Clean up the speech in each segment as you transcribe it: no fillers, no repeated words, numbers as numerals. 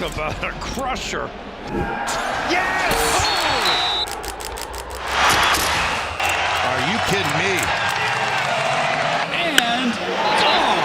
Talk about a crusher. Yes! Oh! Are you kidding me? And gone!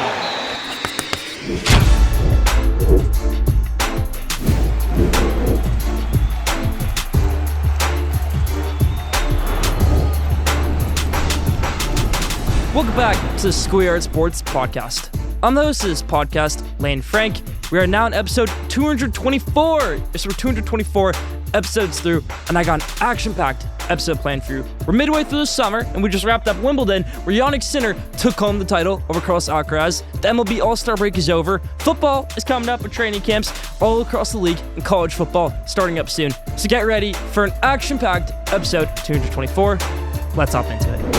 Welcome back to the Schoolyard Sports podcast. I'm the host of this podcast, Lane Frank. We are now on episode 224. Yes, we're 224 episodes through, and I got an action-packed episode planned for you. We're midway through the summer, and we just wrapped up Wimbledon, where Jannik Sinner took home the title over Carlos Alcaraz. The MLB All-Star break is over. Football is coming up with training camps all across the league, and college football starting up soon. So get ready for an action-packed episode 224. Let's hop into it.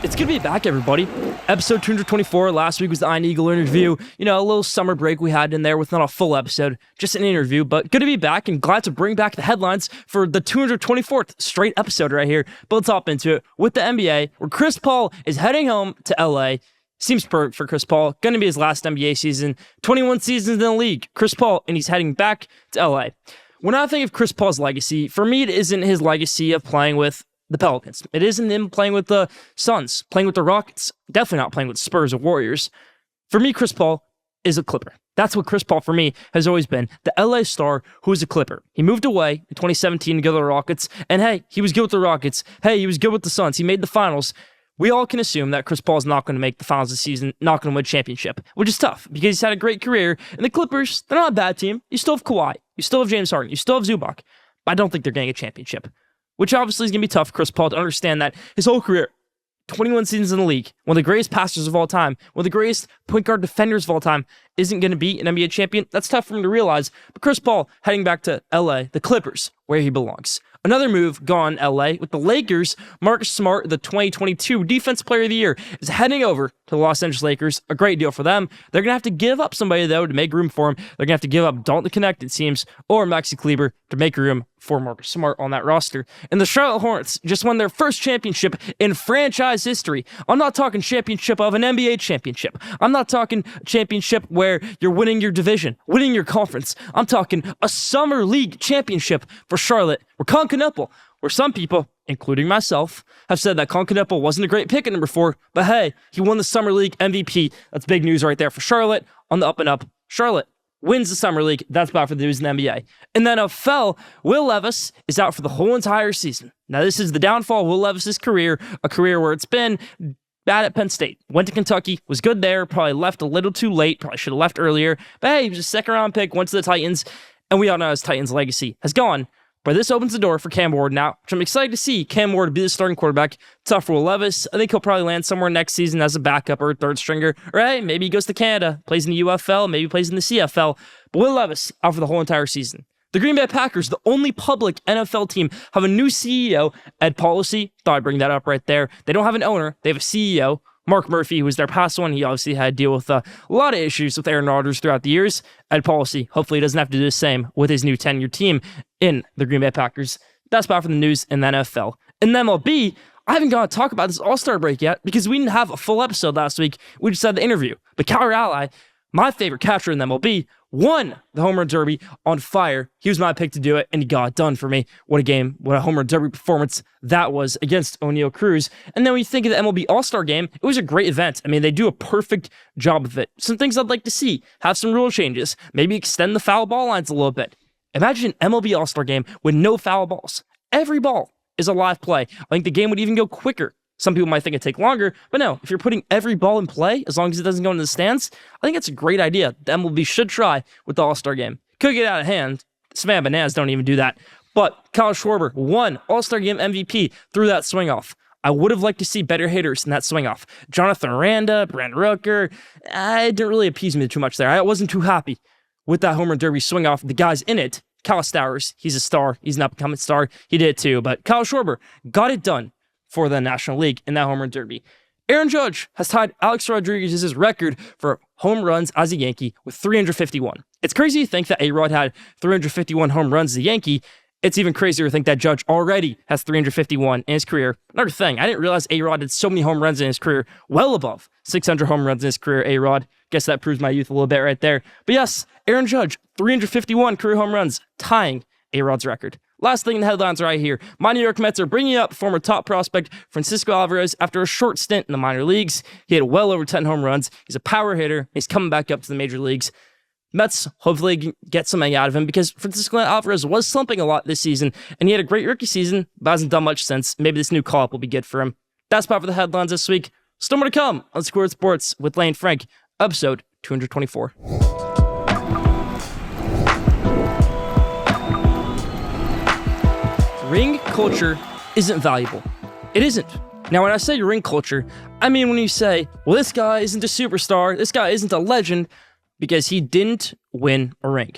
It's good to be back, everybody. Episode 224. Last week was the Iron Eagle interview. You know, a little summer break we had in there with not a full episode, just an interview. But good to be back and glad to bring back the headlines for the 224th straight episode right here. But let's hop into it with the NBA, where Chris Paul is heading home to LA. Seems perfect for Chris Paul. Going to be his last NBA season. 21 seasons in the league. Chris Paul, and he's heading back to LA. When I think of Chris Paul's legacy, for me, it isn't his legacy of playing with the Pelicans. It isn't him playing with the Suns, playing with the Rockets, definitely not playing with Spurs or Warriors. For me, Chris Paul is a Clipper. That's what Chris Paul, for me, has always been. The LA star who is a Clipper. He moved away in 2017 to go to the Rockets, and hey, he was good with the Rockets. Hey, he was good with the Suns. He made the finals. We all can assume that Chris Paul is not going to make the finals this season, not going to win a championship, which is tough because he's had a great career. And the Clippers, they're not a bad team. You still have Kawhi. You still have James Harden. You still have Zubac. But I don't think they're getting a championship. Which obviously is going to be tough for Chris Paul to understand that his whole career, 21 seasons in the league, one of the greatest passers of all time, one of the greatest point guard defenders of all time, isn't going to be an NBA champion. That's tough for him to realize. But Chris Paul heading back to LA, the Clippers, where he belongs. Another move gone LA with the Lakers. Marcus Smart, the 2022 Defensive Player of the Year, is heading over to the Los Angeles Lakers. A great deal for them. They're going to have to give up somebody, though, to make room for him. They're going to have to give up Dalton Connect, it seems, or Maxi Kleber to make room for Marcus Smart on that roster. And the Charlotte Hornets just won their first championship in franchise history. I'm not talking championship of an NBA championship. I'm not talking championship where you're winning your division, winning your conference. I'm talking a summer league championship for Charlotte, where Concanepal, where some people, including myself, have said that Concanepal wasn't a great pick at number 4, but hey, he won the Summer League MVP. That's big news right there for Charlotte. On the up and up, Charlotte wins the Summer League. That's bad for the news in the NBA. And then NFL, Will Levis is out for the whole entire season. Now, this is the downfall of Will Levis's career, a career where it's been bad at Penn State. Went to Kentucky, was good there, probably left a little too late, probably should have left earlier. But hey, he was a second-round pick, went to the Titans, and we all know his Titans legacy has gone. But this opens the door for Cam Ward now, which I'm excited to see Cam Ward be the starting quarterback. Tough for Will Levis. I think he'll probably land somewhere next season as a backup or a third stringer. Or hey, maybe he goes to Canada, plays in the UFL, maybe plays in the CFL. But Will Levis out for the whole entire season. The Green Bay Packers, the only public NFL team, have a new CEO, Ed Policy. Thought I'd bring that up right there. They don't have an owner. They have a CEO. Mark Murphy, who was their past one, he obviously had to deal with a lot of issues with Aaron Rodgers throughout the years. Ed Policy, hopefully he doesn't have to do the same with his new tenure team in the Green Bay Packers. That's about for the news in the NFL. In the MLB, I haven't got to talk about this All-Star break yet because we didn't have a full episode last week. We just had the interview. But Cal Raleigh, my favorite catcher in the MLB, won the home run derby on fire. He was my pick to do it, and he got it done for me. What a game. What a home run derby performance that was against O'Neal Cruz. And then when you think of the MLB All-Star Game, it was a great event. I mean, they do a perfect job of it. Some things I'd like to see. Have some rule changes. Maybe extend the foul ball lines a little bit. Imagine an MLB All-Star Game with no foul balls. Every ball is a live play. I think the game would even go quicker. Some people might think it'd take longer, but no, if you're putting every ball in play, as long as it doesn't go into the stands, I think it's a great idea. The MLB should try with the All-Star Game. Could get out of hand. Savannah Bananas don't even do that. But Kyle Schwarber won All-Star Game MVP through that swing-off. I would have liked to see better hitters in that swing-off. Jonathan Aranda, Brandon Rooker, it didn't really appease me too much there. I wasn't too happy with that home run derby swing-off. The guys in it, Kyle Stowers, he's a star. He's an up-and-coming star. He did it too. But Kyle Schwarber got it done for the National League in that home run derby. Aaron Judge has tied Alex Rodriguez's record for home runs as a Yankee with 351. It's crazy to think that A-Rod had 351 home runs as a Yankee, It's even crazier to think that Judge already has 351 in his career. Another thing, I didn't realize A-Rod did so many home runs in his career, well above 600 home runs in his career, A-Rod. Guess that proves my youth a little bit right there. But yes, Aaron Judge, 351 career home runs, tying A-Rod's record. Last thing in the headlines right here. My New York Mets are bringing up former top prospect Francisco Alvarez after a short stint in the minor leagues. He had well over 10 home runs. He's a power hitter. He's coming back up to the major leagues. Mets hopefully get something out of him because Francisco Alvarez was slumping a lot this season, and he had a great rookie season, but hasn't done much since. Maybe this new call-up will be good for him. That's about for the headlines this week. Still more to come on Schoolyard Sports with Lane Frank, episode 224. Ring culture isn't valuable. It isn't. Now, when I say ring culture, I mean when you say, well, this guy isn't a superstar, this guy isn't a legend, because he didn't win a ring.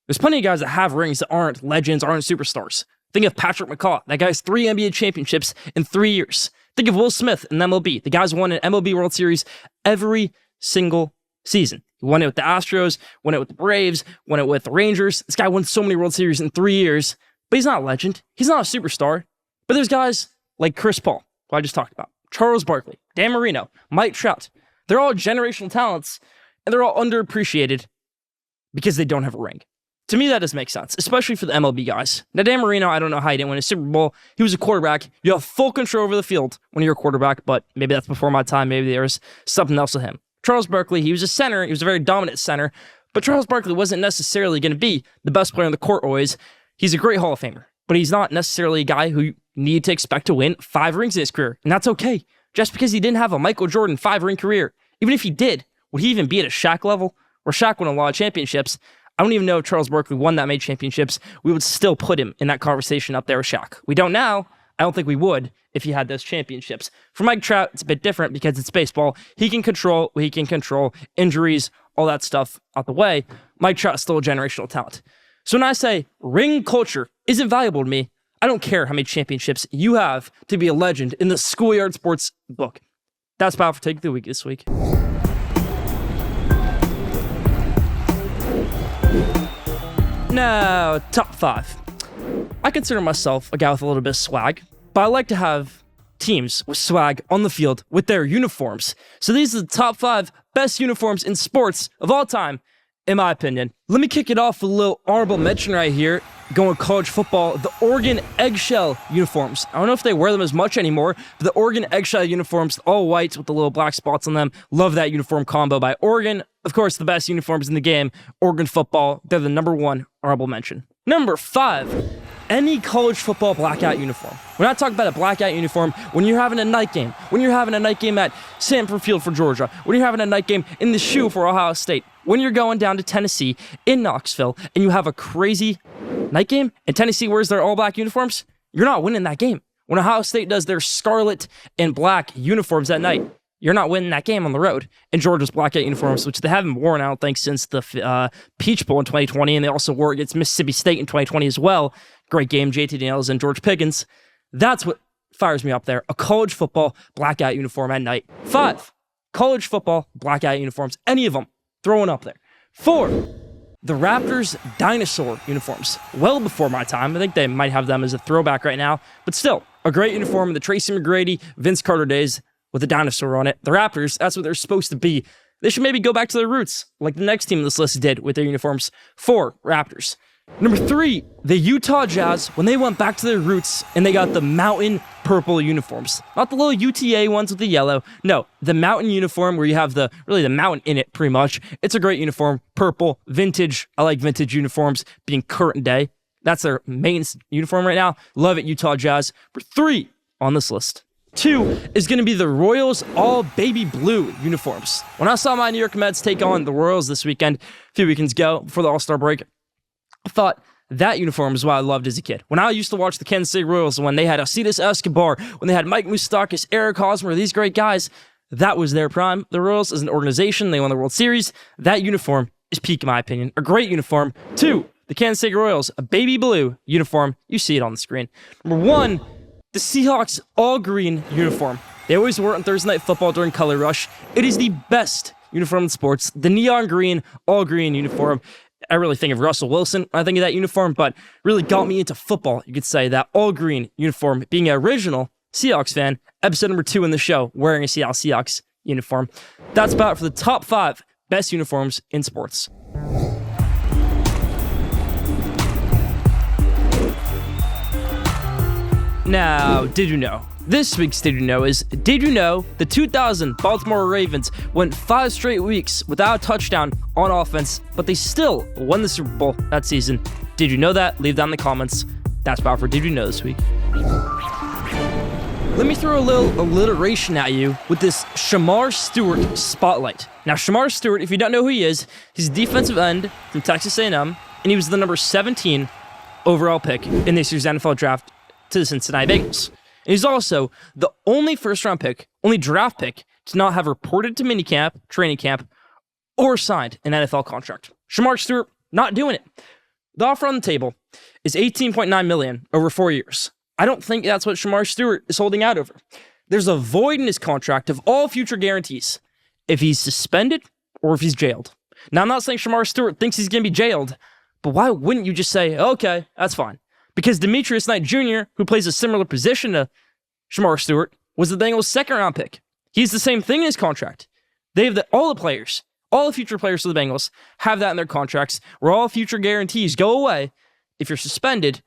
There's plenty of guys that have rings that aren't legends, aren't superstars. Think of Patrick McCaw. That guy's 3 NBA championships in 3 years. Think of Will Smith in MLB. The guy's won an MLB World Series every single season. He won it with the Astros, won it with the Braves, won it with the Rangers. This guy won so many World Series in 3 years, but he's not a legend. He's not a superstar. But there's guys like Chris Paul, who I just talked about, Charles Barkley, Dan Marino, Mike Trout. They're all generational talents, and they're all underappreciated because they don't have a ring. To me, that doesn't make sense, especially for the MLB guys. Now, Dan Marino, I don't know how he didn't win a Super Bowl. He was a quarterback. You have full control over the field when you're a quarterback, but maybe that's before my time. Maybe there was something else with him. Charles Barkley, he was a center. He was a very dominant center, but Charles Barkley wasn't necessarily going to be the best player on the court always. He's a great Hall of Famer, but he's not necessarily a guy who you need to expect to win 5 rings in his career, and that's okay. Just because he didn't have a Michael Jordan 5-ring career, even if he did, would he even be at a Shaq level? Where Shaq won a lot of championships. I don't even know if Charles Barkley won that many championships. We would still put him in that conversation up there with Shaq. We don't now. I don't think we would if he had those championships. For Mike Trout, it's a bit different because it's baseball. He can control injuries, all that stuff out the way. Mike Trout's still a generational talent. So when I say ring culture isn't valuable to me, I don't care how many championships you have to be a legend in the Schoolyard Sports book. That's about for Take of the Week this week. Now, top 5. I consider myself a guy with a little bit of swag, but I like to have teams with swag on the field with their uniforms. So these are the top 5 best uniforms in sports of all time, in my opinion. Let me kick it off with a little honorable mention right here. Going with college football, the Oregon eggshell uniforms. I don't know if they wear them as much anymore, but the Oregon eggshell uniforms, all white with the little black spots on them. Love that uniform combo by Oregon. Of course, the best uniforms in the game, Oregon football. They're the number 1 honorable mention. Number 5, any college football blackout uniform. We're not talking about a blackout uniform when you're having a night game, when you're having a night game at Sanford Field for Georgia, when you're having a night game in the shoe for Ohio State, when you're going down to Tennessee in Knoxville and you have a crazy night game and Tennessee wears their all-black uniforms, you're not winning that game. When Ohio State does their scarlet and black uniforms at night, you're not winning that game on the road. And Georgia's blackout uniforms, which they haven't worn, I don't think, since the Peach Bowl in 2020, and they also wore against Mississippi State in 2020 as well. Great game, JT Daniels and George Pickens. That's what fires me up there. A college football blackout uniform at night. 5, college football blackout uniforms. Any of them, throwing up there. 4, the Raptors dinosaur uniforms. Well before my time. I think they might have them as a throwback right now. But still, a great uniform in the Tracy McGrady, Vince Carter days with a dinosaur on it. The Raptors, that's what they're supposed to be. They should maybe go back to their roots, like the next team on this list did with their uniforms. 4, Raptors. Number 3, the Utah Jazz, when they went back to their roots and they got the mountain purple uniforms. Not the little UTA ones with the yellow. No, the mountain uniform where you have the mountain in it pretty much. It's a great uniform. Purple, vintage. I like vintage uniforms being current day. That's their main uniform right now. Love it, Utah Jazz. Number 3 on this list. 2 is going to be the Royals all baby blue uniforms. When I saw my New York Mets take on the Royals this weekend, a few weekends ago, before the All-Star break, I thought that uniform is what I loved as a kid. When I used to watch the Kansas City Royals, when they had Alcides Escobar, when they had Mike Moustakas, Eric Hosmer, these great guys, that was their prime. The Royals as an organization, they won the World Series. That uniform is peak in my opinion. A great uniform. 2, the Kansas City Royals, a baby blue uniform. You see it on the screen. Number 1, the Seahawks all-green uniform. They always wore it on Thursday Night Football during Color Rush. It is the best uniform in sports. The neon green, all-green uniform. I really think of Russell Wilson when I think of that uniform, but really got me into football, you could say, that all-green uniform, being an original Seahawks fan, episode number 2 in the show, wearing a Seattle Seahawks uniform. That's about it for the top 5 best uniforms in sports. Now, did you know? This week's Did You Know is, did you know the 2000 Baltimore Ravens went 5 straight weeks without a touchdown on offense, but they still won the Super Bowl that season? Did you know that? Leave down in the comments. That's about for Did You Know this week. Let me throw a little alliteration at you with this Shemar Stewart Spotlight. Now, Shemar Stewart, if you don't know who he is, he's a defensive end from Texas A&M, and he was the number 17 overall pick in this year's NFL draft to the Cincinnati Bengals. And he's also the only first-round pick, only draft pick, to not have reported to minicamp, training camp, or signed an NFL contract. Shemar Stewart, not doing it. The offer on the table is $18.9 million over 4 years. I don't think that's what Shemar Stewart is holding out over. There's a void in his contract of all future guarantees if he's suspended or if he's jailed. Now, I'm not saying Shemar Stewart thinks he's going to be jailed, but why wouldn't you just say, okay, that's fine? Because Demetrius Knight Jr., who plays a similar position to Shemar Stewart, was the Bengals' second-round pick. He's the same thing in his contract. They have all the players, all the future players for the Bengals have that in their contracts, where all future guarantees go away if you're suspended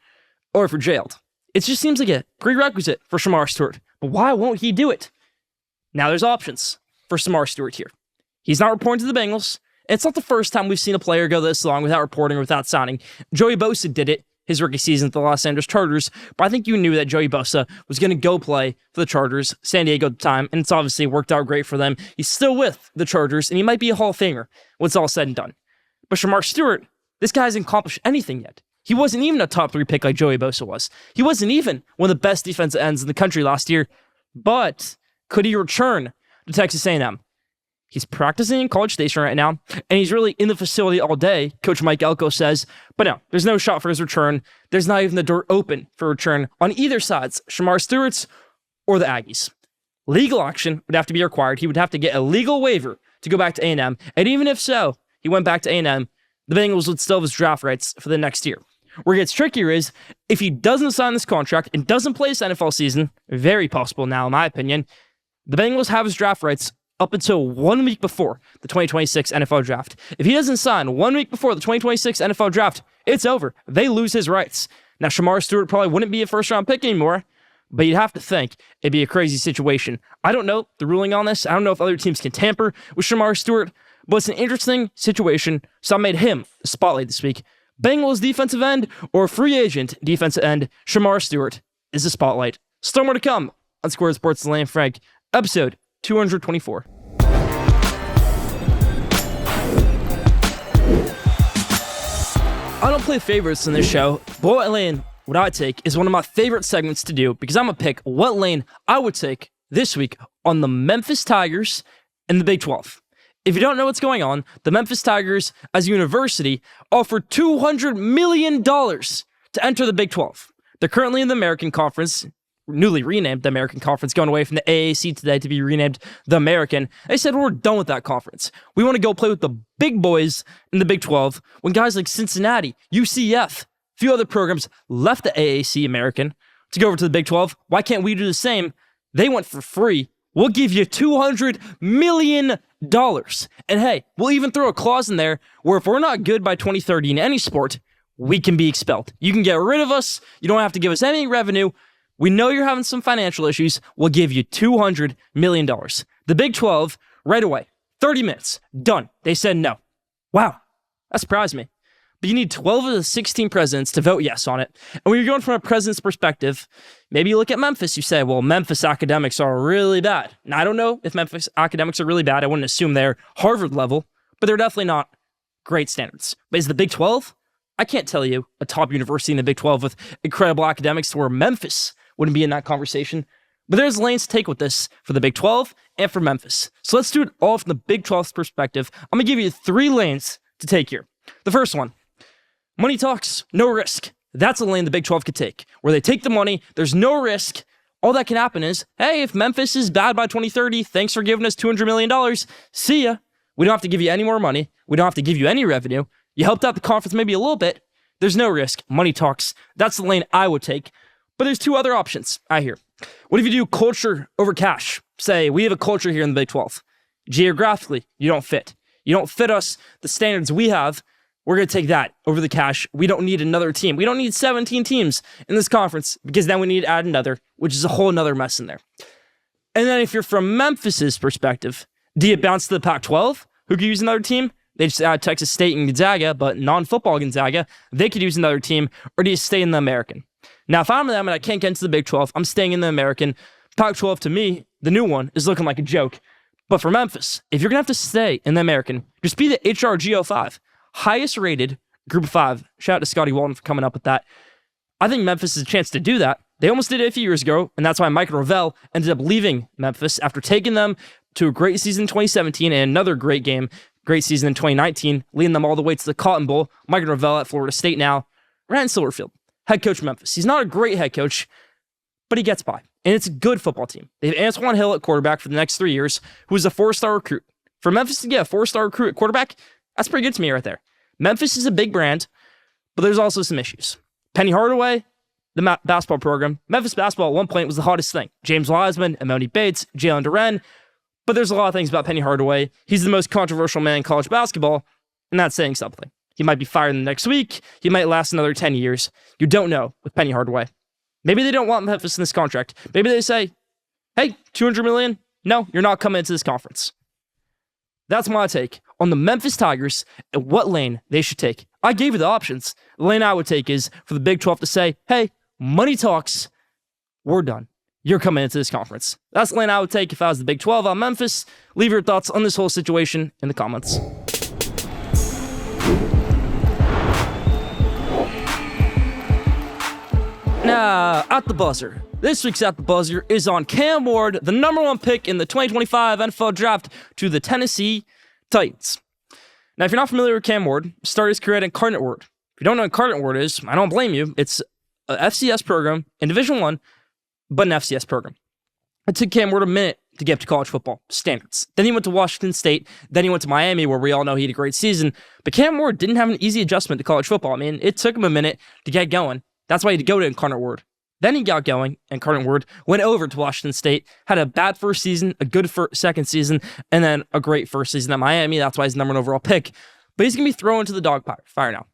or if you're jailed. It just seems like a prerequisite for Shemar Stewart. But why won't he do it? Now there's options for Shemar Stewart here. He's not reporting to the Bengals. And it's not the first time we've seen a player go this long without reporting or without signing. Joey Bosa did it his rookie season with the Los Angeles Chargers, but I think you knew that Joey Bosa was going to go play for the Chargers, San Diego at the time, and it's obviously worked out great for them. He's still with the Chargers, and he might be a Hall of Famer when it's all said and done. But Shemar Stewart, this guy hasn't accomplished anything yet. He wasn't even a top 3 pick like Joey Bosa was. He wasn't even one of the best defensive ends in the country last year, but could he return to Texas A&M? He's practicing in College Station right now, and he's really in the facility all day, Coach Mike Elko says. But no, there's no shot for his return. There's not even the door open for return on either sides, Shemar Stewart's or the Aggies. Legal action would have to be required. He would have to get a legal waiver to go back to A&M, and even if so, he went back to A&M, the Bengals would still have his draft rights for the next year. Where it gets trickier is, if he doesn't sign this contract and doesn't play this NFL season, very possible now in my opinion, the Bengals have his draft rights up until 1 week before the 2026 NFL draft. If he doesn't sign 1 week before the 2026 NFL draft, it's over. They lose his rights. Now, Shemar Stewart probably wouldn't be a first-round pick anymore, but you'd have to think it'd be a crazy situation. I don't know the ruling on this. I don't know if other teams can tamper with Shemar Stewart, but it's an interesting situation, so I made him the spotlight this week. Bengals defensive end or free agent defensive end, Shemar Stewart is the spotlight. Still more to come on Schoolyard Sports' Lane Frank, episode 224. I don't play favorites in this show, but what lane would I take is one of my favorite segments to do because I'm going to pick what lane I would take this week on the Memphis Tigers and the Big 12. If you don't know what's going on, the Memphis Tigers, as a university, offered $200 million to enter the Big 12. They're currently in the American Conference, newly renamed the American Conference, going away from the AAC today to be renamed the American. They said, we're done with that conference. We want to go play with the big boys in the Big 12 when guys like Cincinnati, UCF, a few other programs left the AAC American to go over to the Big 12. Why can't we do the same? They went for free. We'll give you $200 million. And hey, we'll even throw a clause in there where if we're not good by 2030 in any sport, we can be expelled. You can get rid of us. You don't have to give us any revenue. We know you're having some financial issues. We'll give you $200 million. The Big 12, right away, 30 minutes, done. They said no. Wow, that surprised me. But you need 12 of the 16 presidents to vote yes on it. And when you're going from a president's perspective, maybe you look at Memphis, you say, well, Memphis academics are really bad. Now, I don't know if Memphis academics are really bad. I wouldn't assume they're Harvard level, but they're definitely not great standards. But is the Big 12? I can't tell you a top university in the Big 12 with incredible academics to where Memphis wouldn't be in that conversation. But there's lanes to take with this for the Big 12 and for Memphis. So let's do it all from the Big 12's perspective. I'm going to give you 3 lanes to take here. The first one, money talks, no risk. That's a lane the Big 12 could take, where they take the money, there's no risk. All that can happen is, hey, if Memphis is bad by 2030, thanks for giving us $200 million. See ya. We don't have to give you any more money. We don't have to give you any revenue. You helped out the conference maybe a little bit. There's no risk. Money talks. That's the lane I would take. But there's two other options I hear. What if you do culture over cash? Say, we have a culture here in the Big 12. Geographically, you don't fit. You don't fit us, the standards we have. We're going to take that over the cash. We don't need another team. We don't need 17 teams in this conference because then we need to add another, which is a whole nother mess in there. And then if you're from Memphis's perspective, do you bounce to the Pac-12, who could use another team? They just add Texas State and Gonzaga, but non-football Gonzaga, they could use another team, or do you stay in the American? Now, if I'm them and I can't get into the Big 12, I'm staying in the American. Pac-12, to me, the new one, is looking like a joke. But for Memphis, if you're going to have to stay in the American, just be the HRGO5, highest rated group of 5. Shout out to Scotty Walton for coming up with that. I think Memphis has a chance to do that. They almost did it a few years ago, and that's why Mike Norvell ended up leaving Memphis after taking them to a great season in 2017 and another great season in 2019, leading them all the way to the Cotton Bowl. Mike Norvell at Florida State now. Ryan Silverfield, head coach of Memphis. He's not a great head coach, but he gets by. And it's a good football team. They have Antoine Hill at quarterback for the next 3 years, who is a 4-star recruit. For Memphis to get a 4-star recruit at quarterback, that's pretty good to me right there. Memphis is a big brand, but there's also some issues. Penny Hardaway, the basketball program. Memphis basketball at one point was the hottest thing. James Wiseman, Emoni Bates, Jalen Duren. But there's a lot of things about Penny Hardaway. He's the most controversial man in college basketball, and that's saying something. He might be fired in the next week. He might last another 10 years. You don't know with Penny Hardaway. Maybe they don't want Memphis in this contract. Maybe they say, hey, $200 million? No, you're not coming into this conference. That's my take on the Memphis Tigers and what lane they should take. I gave you the options. The lane I would take is for the Big 12 to say, hey, money talks. We're done. You're coming into this conference. That's the lane I would take if I was the Big 12 on Memphis. Leave your thoughts on this whole situation in the comments. Now, at the buzzer. This week's At the Buzzer is on Cam Ward, the number 1 pick in the 2025 NFL Draft to the Tennessee Titans. Now, if you're not familiar with Cam Ward, started his career at Incarnate Word. If you don't know what Incarnate Word is, I don't blame you. It's a FCS program in Division I, but an FCS program. It took Cam Ward a minute to get up to college football standards. Then he went to Washington State. Then he went to Miami, where we all know he had a great season. But Cam Ward didn't have an easy adjustment to college football. I mean, it took him a minute to get going. That's why he had to go to Incarnate Word. Then he got going, Incarnate Word, went over to Washington State, had a bad first season, a good second season, and then a great first season at Miami. That's why he's the number 1 overall pick. But he's going to be thrown into the dog fire now.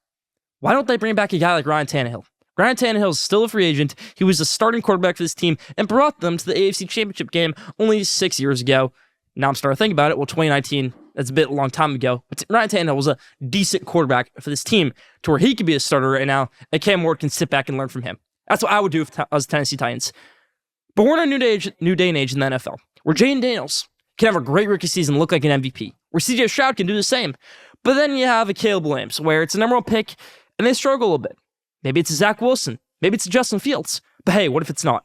Why don't they bring back a guy like Ryan Tannehill? Ryan Tannehill is still a free agent. He was the starting quarterback for this team and brought them to the AFC Championship game only 6 years ago. Now I'm starting to think about it. Well, 2019, that's a bit a long time ago. But Ryan Tannehill was a decent quarterback for this team to where he could be a starter right now, and Cam Ward can sit back and learn from him. That's what I would do if I was Tennessee Titans. But we're in a new day and age in the NFL, where Jaden Daniels can have a great rookie season and look like an MVP, where CJ Stroud can do the same. But then you have a Caleb Williams, where it's a number 1 pick, and they struggle a little bit. Maybe it's a Zach Wilson. Maybe it's a Justin Fields. But hey, what if it's not?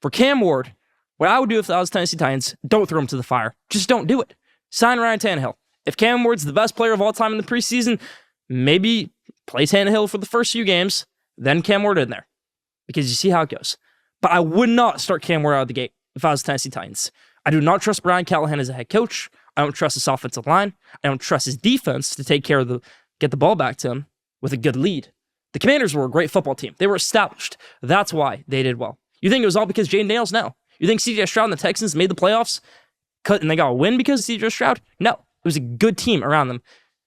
For Cam Ward, what I would do if I was Tennessee Titans, don't throw him to the fire. Just don't do it. Sign Ryan Tannehill. If Cam Ward's the best player of all time in the preseason, maybe play Tannehill for the first few games, then Cam Ward in there. Because you see how it goes. But I would not start Cam Ward out of the gate if I was Tennessee Titans. I do not trust Brian Callahan as a head coach. I don't trust his offensive line. I don't trust his defense to take care of get the ball back to him with a good lead. The Commanders were a great football team. They were established. That's why they did well. You think it was all because Jaden Daniels? No. You think CJ Stroud and the Texans made the playoffs and they got a win because of CJ Stroud? No. It was a good team around them.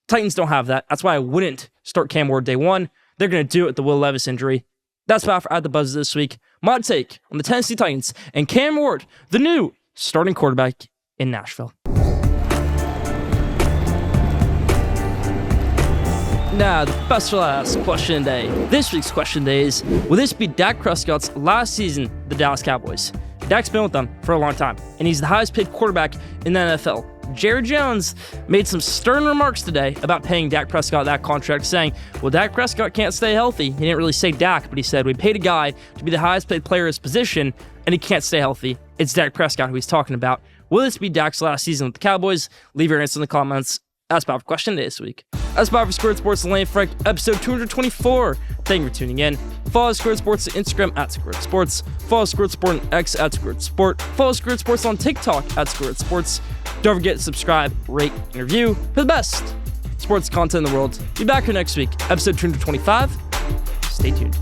Titans don't have that. That's why I wouldn't start Cam Ward day 1. They're going to do it with the Will Levis injury. That's about for At the Buzz this week. My take on the Tennessee Titans and Cam Ward, the new starting quarterback in Nashville. Now, the best for last question day. This week's question day is, will this be Dak Prescott's last season with the Dallas Cowboys? Dak's been with them for a long time, and he's the highest paid quarterback in the NFL. Jerry Jones made some stern remarks today about paying Dak Prescott that contract, saying, well, Dak Prescott can't stay healthy. He didn't really say Dak, but he said, we paid a guy to be the highest paid player in his position, and he can't stay healthy. It's Dak Prescott who he's talking about. Will this be Dak's last season with the Cowboys? Leave your answer in the comments. That's about for question day this week. That's about for Schoolyard Sports and Lane Frank, episode 224. Thank you for tuning in. Follow Schoolyard Sports on Instagram at Schoolyard Sports. Follow Schoolyard Sport on X at Schoolyard Sport. Follow Schoolyard Sports on TikTok at Schoolyard Sports. Don't forget to subscribe, rate, and review for the best sports content in the world. Be back here next week, episode 225. Stay tuned.